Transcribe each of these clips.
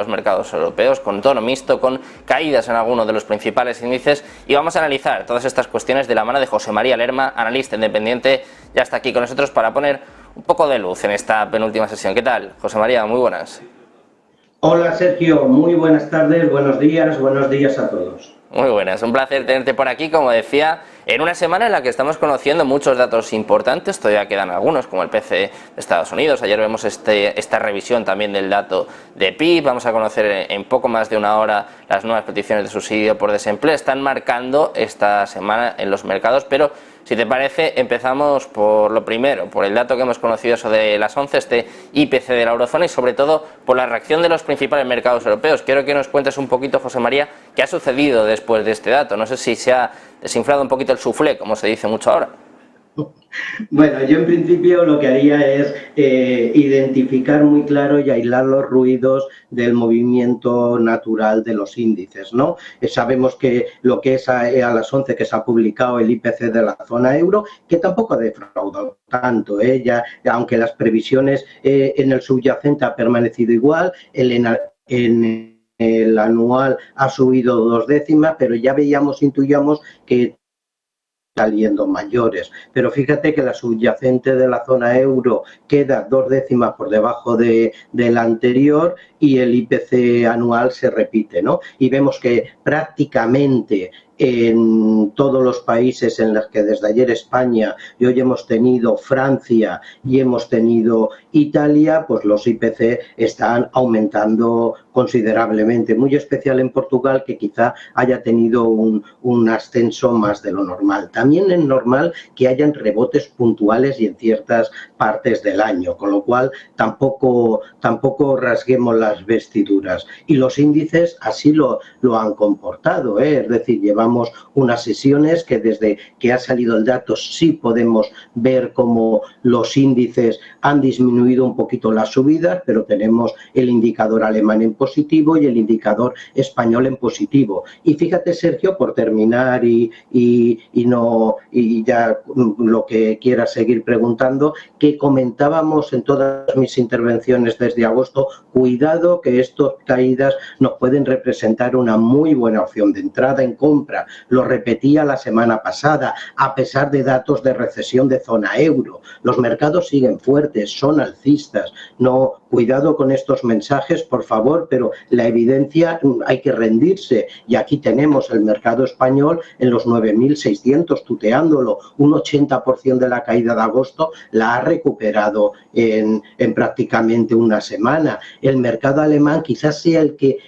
los mercados europeos, con tono mixto, con caídas en algunos de los principales índices, y vamos a analizar todas estas cuestiones de la mano de José María Lerma, analista independiente, ya está aquí con nosotros para poner un poco de luz en esta penúltima sesión. ¿Qué tal, José María? Muy buenas. Hola Sergio, muy buenas tardes, buenos días a todos. Muy buenas, un placer tenerte por aquí, como decía, en una semana en la que estamos conociendo muchos datos importantes. Todavía quedan algunos, como el PCE de Estados Unidos. Ayer vemos esta revisión también del dato de PIB. Vamos a conocer en poco más de una hora las nuevas peticiones de subsidio por desempleo. Están marcando esta semana en los mercados, pero si te parece, empezamos por lo primero, por el dato que hemos conocido sobre las 11, este IPC de la eurozona, y sobre todo por la reacción de los principales mercados europeos. Quiero que nos cuentes un poquito, José María, qué ha sucedido después de este dato. No sé si se ha desinflado un poquito el suflé, como se dice mucho ahora. Bueno, yo en principio lo que haría es identificar muy claro y aislar los ruidos del movimiento natural de los índices, ¿no? Sabemos que lo que es a las 11 que se ha publicado el IPC de la zona euro, que tampoco ha defraudado tanto, ya, aunque las previsiones en el subyacente ha permanecido igual, en el anual ha subido 2 décimas, pero ya intuíamos que saliendo mayores, pero fíjate que la subyacente de la zona euro queda 2 décimas por debajo de la anterior y el IPC anual se repite, ¿no? Y vemos que prácticamente en todos los países en los que desde ayer España y hoy hemos tenido Francia y hemos tenido Italia, pues los IPC están aumentando considerablemente, muy especial en Portugal, que quizá haya tenido un ascenso más de lo normal. También es normal que hayan rebotes puntuales y en ciertas partes del año, con lo cual tampoco rasguemos las vestiduras. Y los índices así lo han comportado, es decir, llevamos unas sesiones que desde que ha salido el dato sí podemos ver cómo los índices han disminuido un poquito las subidas, pero tenemos el indicador alemán en positivo y el indicador español en positivo. Y fíjate, Sergio, por terminar y ya lo que quieras seguir preguntando, que comentábamos en todas mis intervenciones desde agosto, cuidado que estas caídas nos pueden representar una muy buena opción de entrada en compra. Lo repetía la semana pasada, a pesar de datos de recesión de zona euro. Los mercados siguen fuertes, son alcistas. No, cuidado con estos mensajes, por favor, pero la evidencia hay que rendirse. Y aquí tenemos el mercado español en los 9.600, tuteándolo. Un 80% de la caída de agosto la ha recuperado en prácticamente una semana. El mercado alemán quizás sea el que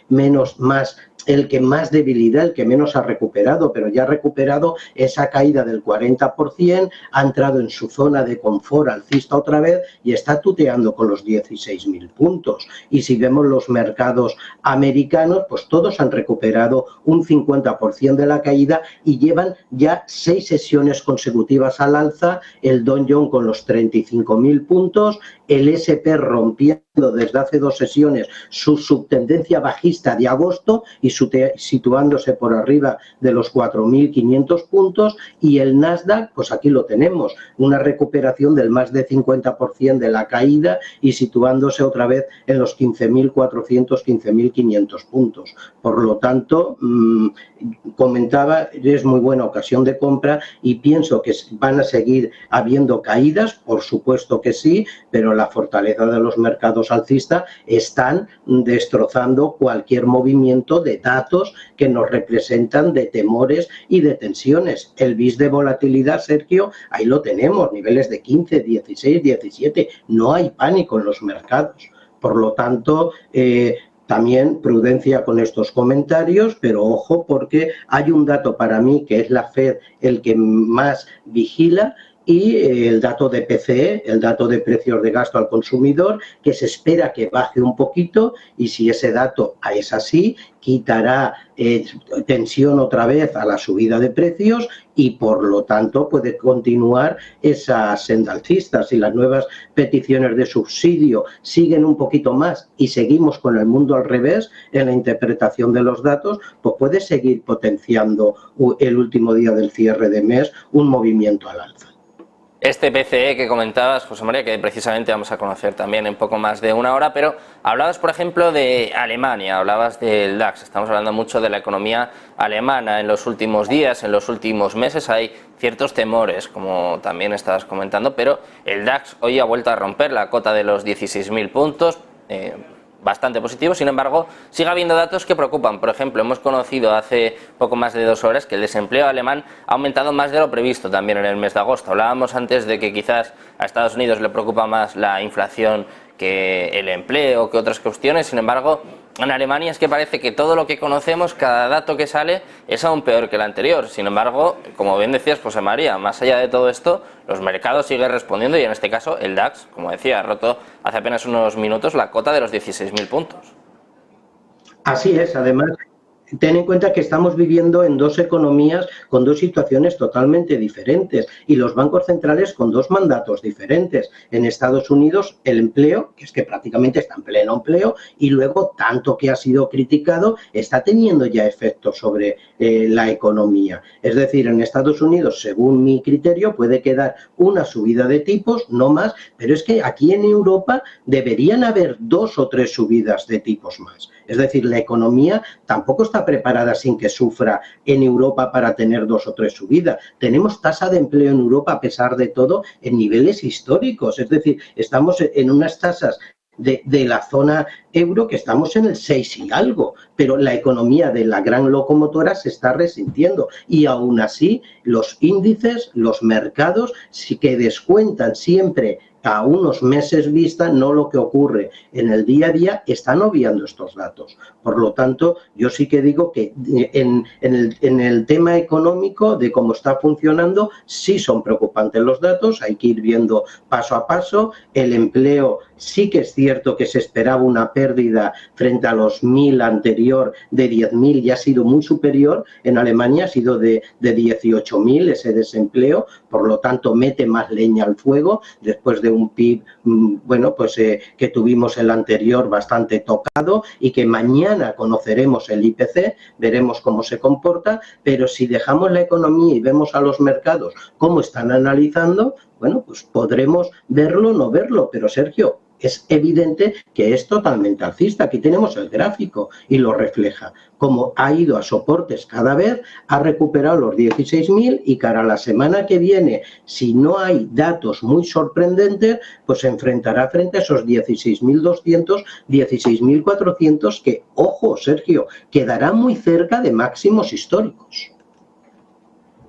más debilidad, el que menos ha recuperado, pero ya ha recuperado esa caída del 40%, ha entrado en su zona de confort alcista otra vez y está tuteando con los 16.000 puntos. Y si vemos los mercados americanos, pues todos han recuperado un 50% de la caída y llevan ya 6 sesiones consecutivas al alza, el Dow Jones con los 35.000 puntos, el S&P rompiendo desde hace 2 sesiones su subtendencia bajista de agosto y situándose por arriba de los 4.500 puntos, y el Nasdaq, pues aquí lo tenemos, una recuperación del más de 50% de la caída y situándose otra vez en los 15.400, 15.500 puntos. Por lo tanto, comentaba, es muy buena ocasión de compra y pienso que van a seguir habiendo caídas, por supuesto que sí, pero la fortaleza de los mercados alcistas están destrozando cualquier movimiento de datos que nos representan de temores y de tensiones. El BIS de volatilidad, Sergio, ahí lo tenemos, niveles de 15, 16, 17. No hay pánico en los mercados. Por lo tanto, también prudencia con estos comentarios, pero ojo, porque hay un dato para mí que es la Fed el que más vigila, y el dato de PCE, el dato de precios de gasto al consumidor, que se espera que baje un poquito, y si ese dato es así, quitará tensión otra vez a la subida de precios y por lo tanto puede continuar esa senda alcista. Si las nuevas peticiones de subsidio siguen un poquito más y seguimos con el mundo al revés en la interpretación de los datos, pues puede seguir potenciando el último día del cierre de mes un movimiento al alza. Este PCE que comentabas, José María, que precisamente vamos a conocer también en poco más de una hora, pero hablabas, por ejemplo, de Alemania, hablabas del DAX, estamos hablando mucho de la economía alemana en los últimos días, en los últimos meses, hay ciertos temores, como también estabas comentando, pero el DAX hoy ha vuelto a romper la cota de los 16.000 puntos, bastante positivo. Sin embargo, sigue habiendo datos que preocupan. Por ejemplo, hemos conocido hace poco más de 2 horas que el desempleo alemán ha aumentado más de lo previsto también en el mes de agosto. Hablábamos antes de que quizás a Estados Unidos le preocupa más la inflación que el empleo, que otras cuestiones. Sin embargo, en Alemania es que parece que todo lo que conocemos, cada dato que sale, es aún peor que el anterior. Sin embargo, como bien decías, José María, más allá de todo esto, los mercados siguen respondiendo y en este caso el DAX, como decía, ha roto hace apenas unos minutos la cota de los 16.000 puntos. Así es, además, ten en cuenta que estamos viviendo en dos economías con dos situaciones totalmente diferentes y los bancos centrales con dos mandatos diferentes. En Estados Unidos el empleo, que es que prácticamente está en pleno empleo, y luego tanto que ha sido criticado, está teniendo ya efectos sobre la economía. Es decir, en Estados Unidos, según mi criterio, puede quedar una subida de tipos, no más, pero es que aquí en Europa deberían haber 2 o 3 subidas de tipos más. Es decir, la economía tampoco está preparada sin que sufra en Europa para tener 2 o 3 subidas. Tenemos tasa de empleo en Europa, a pesar de todo, en niveles históricos. Es decir, estamos en unas tasas de la zona euro que estamos en el 6 y algo, pero la economía de la gran locomotora se está resintiendo y aún así los índices, los mercados, sí que descuentan siempre a unos meses vista, no lo que ocurre en el día a día, están obviando estos datos. Por lo tanto, yo sí que digo que en el tema económico de cómo está funcionando, sí son preocupantes los datos, hay que ir viendo paso a paso. El empleo sí que es cierto que se esperaba una pérdida frente a los 1.000 anterior de 10.000 y ha sido muy superior. En Alemania ha sido de 18.000 ese desempleo, por lo tanto mete más leña al fuego después de un PIB, bueno, pues que tuvimos el anterior bastante tocado y que mañana conoceremos el IPC, veremos cómo se comporta, pero si dejamos la economía y vemos a los mercados cómo están analizando, bueno, pues podremos verlo o no verlo, pero Sergio, es evidente que es totalmente alcista. Aquí tenemos el gráfico y lo refleja. Como ha ido a soportes cada vez, ha recuperado los 16.000 y cara a la semana que viene, si no hay datos muy sorprendentes, pues se enfrentará frente a esos 16.200, 16.400 que, ojo, Sergio, quedará muy cerca de máximos históricos.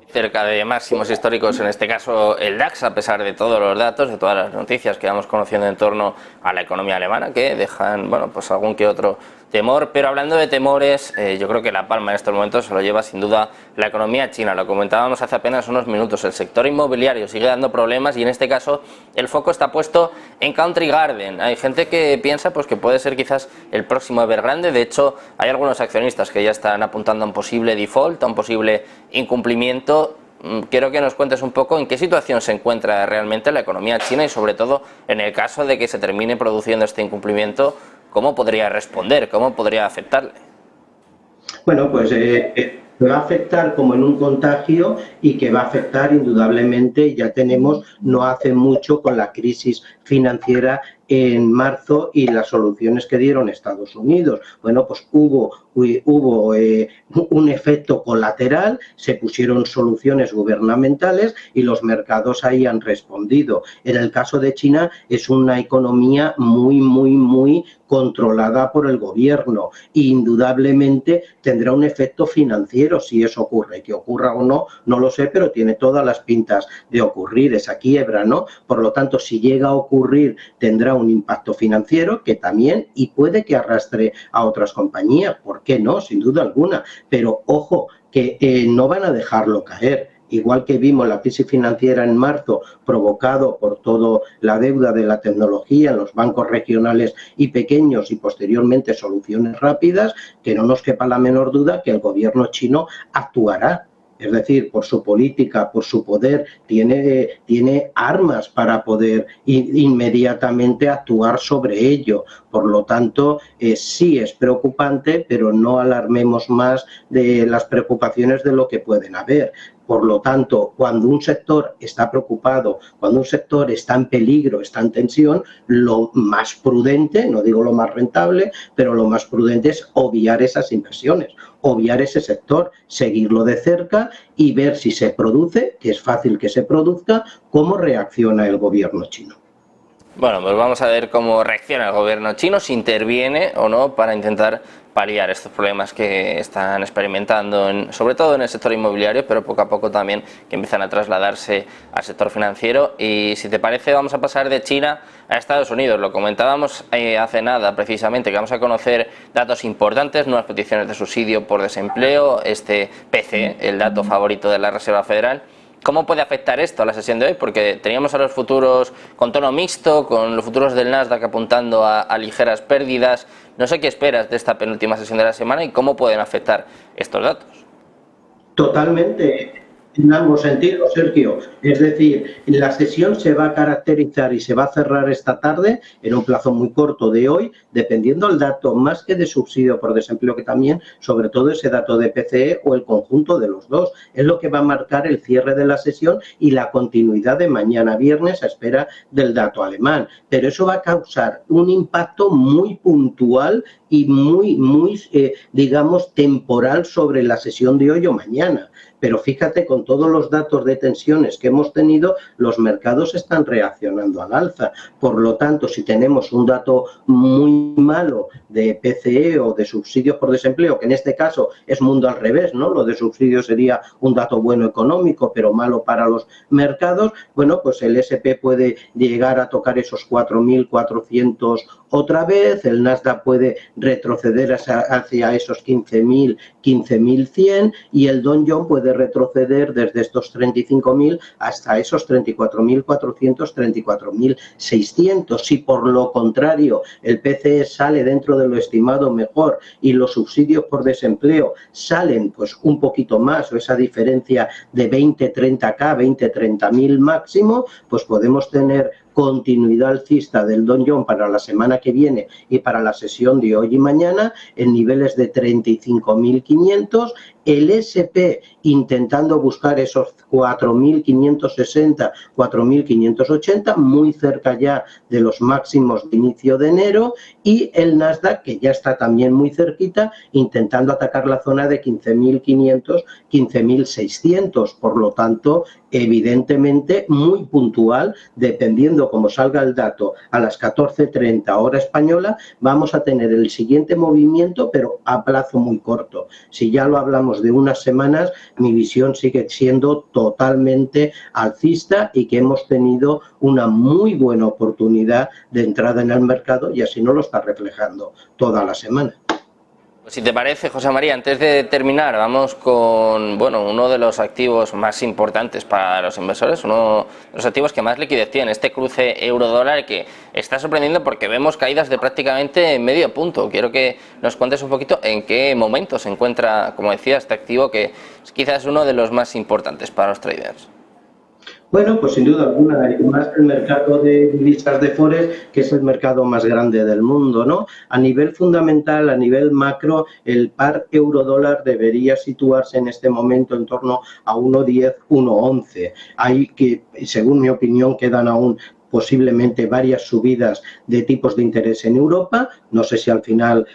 Cerca de máximos históricos, en este caso el DAX, a pesar de todos los datos, de todas las noticias que vamos conociendo en torno a la economía alemana, que dejan, bueno, pues algún que otro temor. Pero hablando de temores, yo creo que la palma en estos momentos se lo lleva sin duda la economía china. Lo comentábamos hace apenas unos minutos, el sector inmobiliario sigue dando problemas y en este caso el foco está puesto en Country Garden. Hay gente que piensa pues que puede ser quizás el próximo Evergrande. De hecho, hay algunos accionistas que ya están apuntando a un posible default, a un posible incumplimiento. Quiero que nos cuentes un poco en qué situación se encuentra realmente la economía china y sobre todo en el caso de que se termine produciendo este incumplimiento, ¿cómo podría responder? ¿Cómo podría afectarle? Bueno, pues va a afectar como en un contagio y que va a afectar indudablemente, ya tenemos no hace mucho con la crisis financiera en marzo y las soluciones que dieron Estados Unidos. Bueno, pues hubo un efecto colateral, se pusieron soluciones gubernamentales y los mercados ahí han respondido. En el caso de China es una economía muy controlada por el gobierno e indudablemente tendrá un efecto financiero si eso ocurre. Que ocurra o no, no lo sé, pero tiene todas las pintas de ocurrir, esa quiebra, ¿no? Por lo tanto, si llega a ocurrir, tendrá un impacto financiero que también, y puede que arrastre a otras compañías, ¿por qué no? Sin duda alguna, pero ojo, que no van a dejarlo caer. Igual que vimos la crisis financiera en marzo provocado por toda la deuda de la tecnología en los bancos regionales y pequeños y posteriormente soluciones rápidas, que no nos quepa la menor duda que el gobierno chino actuará. Es decir, por su política, por su poder, tiene armas para poder inmediatamente actuar sobre ello. Por lo tanto, sí es preocupante, pero no alarmemos más de las preocupaciones de lo que pueden haber. Por lo tanto, cuando un sector está preocupado, cuando un sector está en peligro, está en tensión, lo más prudente, no digo lo más rentable, pero lo más prudente es obviar esas inversiones, obviar ese sector, seguirlo de cerca y ver si se produce, que es fácil que se produzca, cómo reacciona el gobierno chino. Bueno, pues vamos a ver cómo reacciona el gobierno chino, si interviene o no para intentar paliar estos problemas que están experimentando, sobre todo en el sector inmobiliario, pero poco a poco también que empiezan a trasladarse al sector financiero. Y si te parece, vamos a pasar de China a Estados Unidos. Lo comentábamos hace nada, precisamente, que vamos a conocer datos importantes, nuevas peticiones de subsidio por desempleo, este PCE, el dato favorito de la Reserva Federal. ¿Cómo puede afectar esto a la sesión de hoy? Porque teníamos a los futuros con tono mixto, con los futuros del Nasdaq apuntando a ligeras pérdidas. No sé qué esperas de esta penúltima sesión de la semana y cómo pueden afectar estos datos. Totalmente, en ambos sentidos, Sergio. Es decir, la sesión se va a caracterizar y se va a cerrar esta tarde en un plazo muy corto de hoy, dependiendo del dato más que de subsidio por desempleo, que también, sobre todo ese dato de PCE o el conjunto de los dos. Es lo que va a marcar el cierre de la sesión y la continuidad de mañana viernes a espera del dato alemán. Pero eso va a causar un impacto muy puntual y muy digamos, temporal sobre la sesión de hoy o mañana. Pero fíjate, con todos los datos de tensiones que hemos tenido, los mercados están reaccionando al alza. Por lo tanto, si tenemos un dato muy malo de PCE o de subsidios por desempleo, que en este caso es mundo al revés, ¿no? Lo de subsidios sería un dato bueno económico, pero malo para los mercados, bueno, pues el S&P puede llegar a tocar esos 4.400 otra vez, el Nasdaq puede retroceder hacia esos 15.000, 15.100 y el Dow Jones puede retroceder desde estos 35.000 hasta esos 34.400, 34.600. Si por lo contrario el PCE sale dentro de lo estimado mejor y los subsidios por desempleo salen pues un poquito más, o esa diferencia de 20-30K, 20-30.000 máximo, pues podemos tener continuidad alcista del Dow Jones para la semana que viene y para la sesión de hoy y mañana en niveles de 35.500, el S&P intentando buscar esos 4.560, 4.580, muy cerca ya de los máximos de inicio de enero, y el Nasdaq, que ya está también muy cerquita, intentando atacar la zona de 15.500, 15.600. Por lo tanto, evidentemente muy puntual, dependiendo cómo salga el dato a las 14:30 hora española, vamos a tener el siguiente movimiento, pero a plazo muy corto. Si ya lo hablamos de unas semanas, mi visión sigue siendo totalmente alcista y que hemos tenido una muy buena oportunidad de entrada en el mercado y así nos lo está reflejando toda la semana. Pues si te parece, José María, antes de terminar, vamos con uno de los activos más importantes para los inversores, uno de los activos que más liquidez tiene, este cruce euro-dólar que está sorprendiendo porque vemos caídas de prácticamente medio punto. Quiero que nos cuentes un poquito en qué momento se encuentra, como decía, este activo que es quizás uno de los más importantes para los traders. Bueno, pues sin duda alguna, más el mercado de divisas de Forex, que es el mercado más grande del mundo, ¿no? A nivel fundamental, a nivel macro, el par euro-dólar debería situarse en este momento en torno a 1,10, 1,11. Hay que, según mi opinión, quedan aún posiblemente varias subidas de tipos de interés en Europa, no sé si al final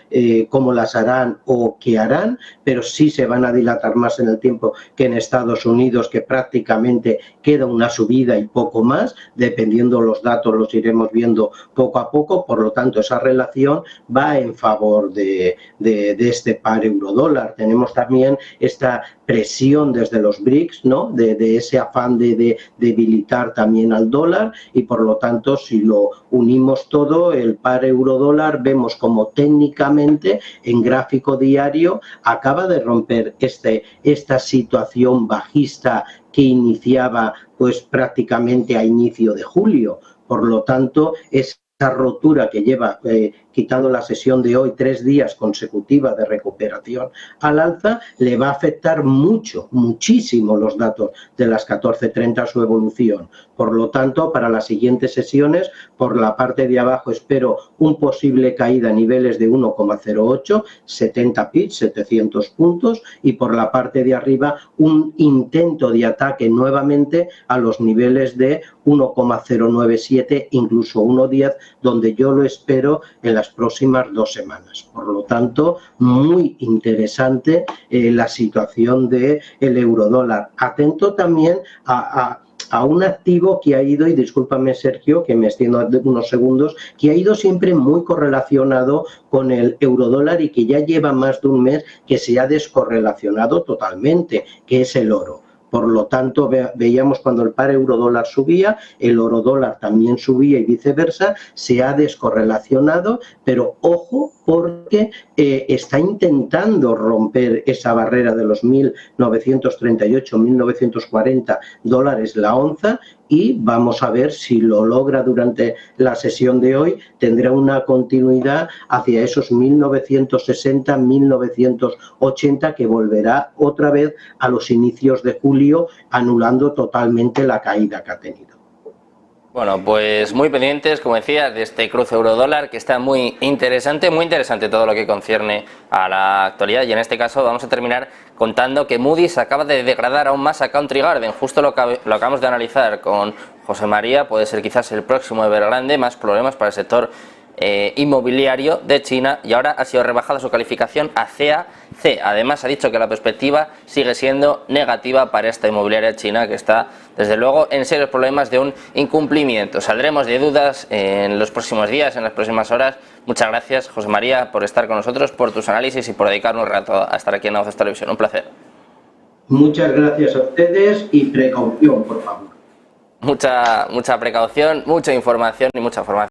cómo las harán o qué harán, pero sí se van a dilatar más en el tiempo que en Estados Unidos, que prácticamente queda una subida y poco más, dependiendo los datos los iremos viendo poco a poco, por lo tanto esa relación va en favor de este par euro-dólar. Tenemos también esta presión desde los BRICS, ¿no? de ese afán de debilitar también al dólar y por lo tanto si lo unimos todo, el par euro-dólar vemos como técnicamente en gráfico diario acaba de romper esta situación bajista que iniciaba pues prácticamente a inicio de julio. Por lo tanto, esa rotura que quitando la sesión de hoy, 3 días consecutiva de recuperación al alza, le va a afectar muchísimo los datos de las 14.30 a su evolución. Por lo tanto, para las siguientes sesiones, por la parte de abajo espero un posible caída a niveles de 1,08, 70 pips, 700 puntos, y por la parte de arriba un intento de ataque nuevamente a los niveles de 1,097, incluso 1,10, donde yo lo espero en las próximas 2 semanas. Por lo tanto, muy interesante la situación del eurodólar. Atento también a un activo que ha ido, y discúlpame Sergio que me extiendo unos segundos, que ha ido siempre muy correlacionado con el eurodólar y que ya lleva más de un mes que se ha descorrelacionado totalmente, que es el oro. Por lo tanto, veíamos cuando el par euro-dólar subía, el oro-dólar también subía y viceversa, se ha descorrelacionado, pero ojo porque está intentando romper esa barrera de los 1.938, 1.940 dólares la onza, y vamos a ver si lo logra durante la sesión de hoy. Tendrá una continuidad hacia esos 1.960, 1.980, que volverá otra vez a los inicios de julio, anulando totalmente la caída que ha tenido. Bueno, pues muy pendientes, como decía, de este cruce euro-dólar, que está muy interesante todo lo que concierne a la actualidad, y en este caso vamos a terminar contando que Moody's acaba de degradar aún más a Country Garden. Justo lo acabamos de analizar con José María, puede ser quizás el próximo Evergrande, más problemas para el sector inmobiliario de China, y ahora ha sido rebajada su calificación a CAC. Además ha dicho que la perspectiva sigue siendo negativa para esta inmobiliaria china, que está desde luego en serios problemas de un incumplimiento. Saldremos de dudas en los próximos días, en las próximas horas. Muchas gracias, José María, por estar con nosotros, por tus análisis y por dedicarnos un rato a estar aquí en Voces Televisión. Un placer. Muchas gracias a ustedes, y precaución, por favor. Mucha precaución, mucha información y mucha formación.